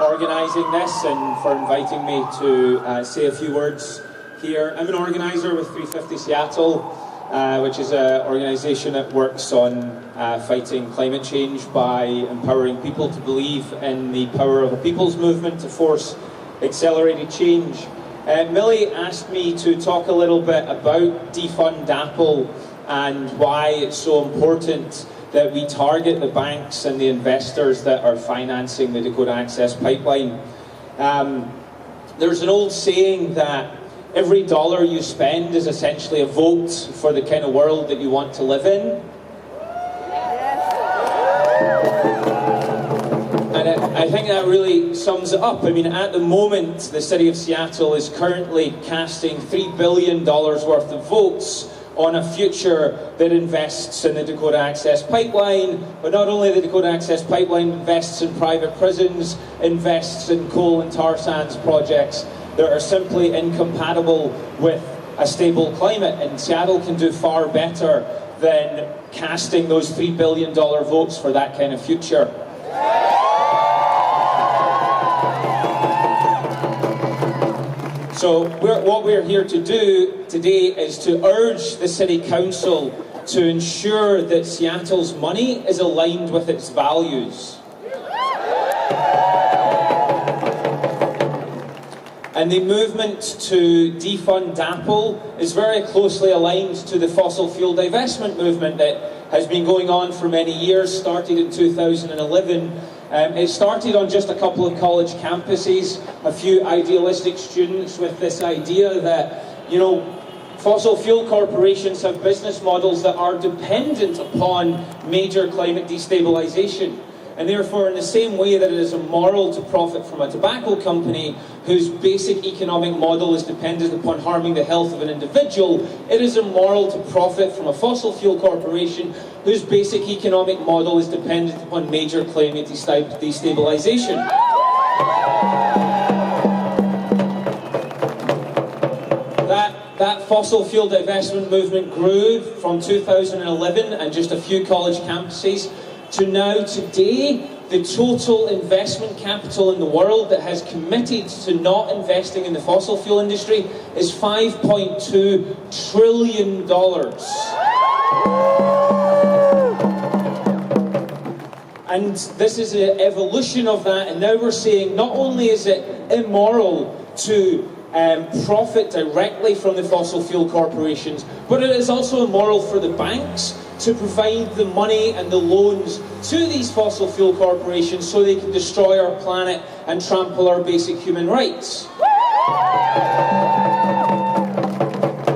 organising this and for inviting me to say a few words here. I'm an organiser with 350 Seattle, which is an organisation that works on fighting climate change by empowering people to believe in the power of a people's movement to force accelerated change. Millie asked me to talk a little bit about defund Apple and why it's so important that we target the banks and the investors that are financing the Dakota Access Pipeline. There's an old saying that every dollar you spend is essentially a vote for the kind of world that you want to live in. And I think that really sums it up. I mean, at the moment, the city of Seattle is currently casting $3 billion worth of votes on a future that invests in the Dakota Access Pipeline, but not only the Dakota Access Pipeline, invests in private prisons, invests in coal and tar sands projects that are simply incompatible with a stable climate. And Seattle can do far better than casting those $3 billion votes for that kind of future. So what we're here to do today is to urge the City Council to ensure that Seattle's money is aligned with its values. And the movement to defund Apple is very closely aligned to the fossil fuel divestment movement that has been going on for many years, started in 2011. It started on just a couple of college campuses, a few idealistic students with this idea that, you know, fossil fuel corporations have business models that are dependent upon major climate destabilization. And therefore, in the same way that it is immoral to profit from a tobacco company whose basic economic model is dependent upon harming the health of an individual, it is immoral to profit from a fossil fuel corporation whose basic economic model is dependent upon major climate destabilization. That fossil fuel divestment movement grew from 2011 and just a few college campuses to now today, the total investment capital in the world that has committed to not investing in the fossil fuel industry is $5.2 trillion. And this is an evolution of that, and now we're saying not only is it immoral to profit directly from the fossil fuel corporations, but it is also immoral for the banks to provide the money and the loans to these fossil fuel corporations so they can destroy our planet and trample our basic human rights.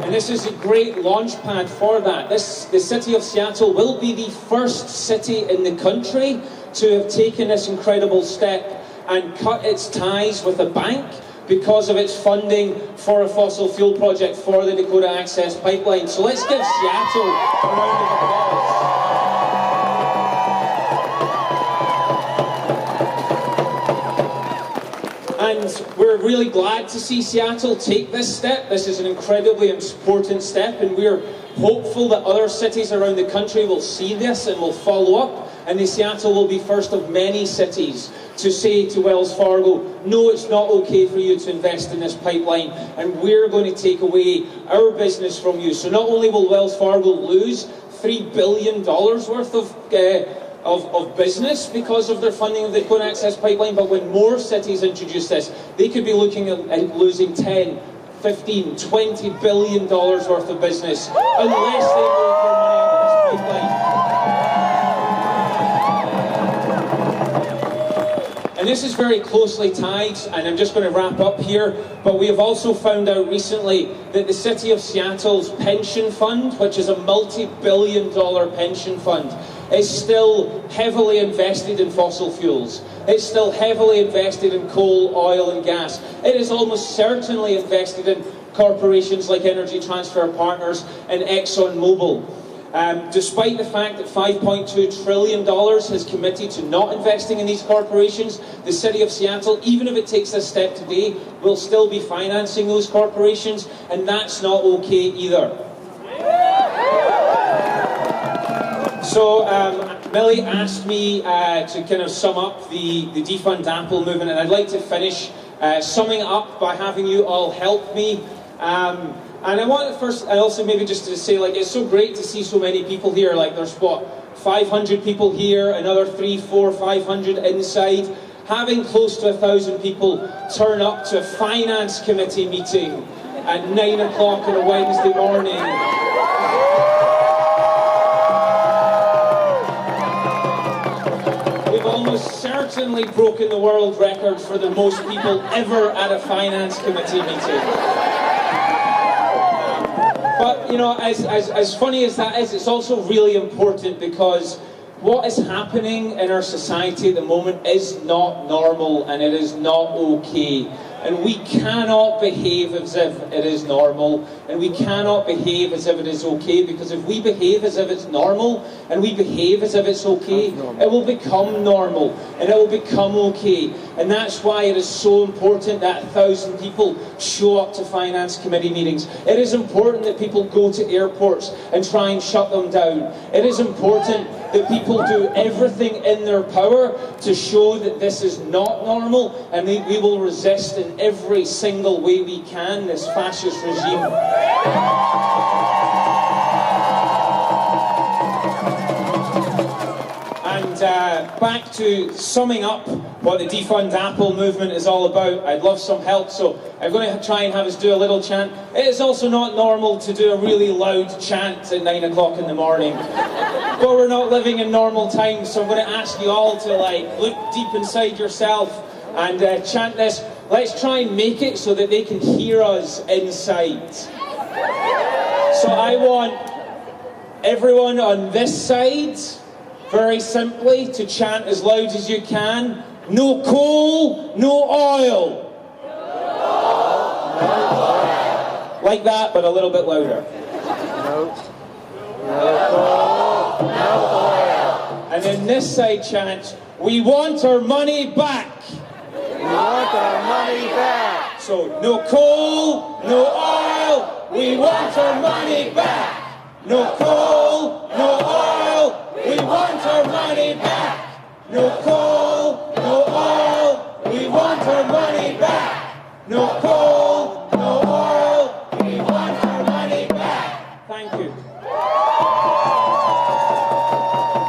And this is a great launch pad for that. The city of Seattle will be the first city in the country to have taken this incredible step and cut its ties with a bank because of its funding for a fossil fuel project for the Dakota Access Pipeline. So let's give Seattle a round of applause. And we're really glad to see Seattle take this step. This is an incredibly important step, and we're hopeful that other cities around the country will see this and will follow up. And Seattle will be first of many cities to say to Wells Fargo, no, it's not okay for you to invest in this pipeline, and we're going to take away our business from you. So not only will Wells Fargo lose $3 billion worth of business because of their funding of the Dakota Access Pipeline, but when more cities introduce this, they could be looking at losing 10, 15, $20 billion worth of business unless they move their money into this pipeline. And this is very closely tied, and I'm just going to wrap up here, but we have also found out recently that the City of Seattle's pension fund, which is a multi-billion-dollar pension fund, is still heavily invested in fossil fuels. It's still heavily invested in coal, oil and gas. It is almost certainly invested in corporations like Energy Transfer Partners and ExxonMobil. Despite the fact that $5.2 trillion has committed to not investing in these corporations, the City of Seattle, even if it takes this step today, will still be financing those corporations, and that's not okay either. So Millie asked me to kind of sum up the Defund Apple movement, and I'd like to finish summing it up by having you all help me. And I want to first, and also maybe just to say, like, it's so great to see so many people here. Like, there's what, 500 people here, another 300, 400, 500 inside. Having close to 1,000 people turn up to a finance committee meeting at 9 o'clock on a Wednesday morning. We've almost certainly broken the world record for the most people ever at a finance committee meeting. But, you know, as funny as that is, it's also really important because what is happening in our society at the moment is not normal and it is not okay. And we cannot behave as if it is normal, and we cannot behave as if it is okay, because if we behave as if it's normal and we behave as if it's okay, it will become normal and it will become okay. And that's why it is so important that 1,000 people show up to finance committee meetings. It is important that people go to airports and try and shut them down. It is important that people do everything in their power to show that this is not normal, and we will resist in every single way we can this fascist regime. And back to summing up what the Defund Apple movement is all about. I'd love some help, so I'm going to try and have us do a little chant. It is also not normal to do a really loud chant at 9 o'clock in the morning. But we're not living in normal times, so I'm going to ask you all to look deep inside yourself and chant this. Let's try and make it so that they can hear us inside. So I want everyone on this side, very simply, to chant as loud as you can. No coal, no oil. Like that, but a little bit louder. No coal, no oil. And then this side chant, we want our money back. We want our money back. So, no coal, no oil, we want our money back. No coal, no oil, we want our money back. No coal, no oil, we want our money back. No coal.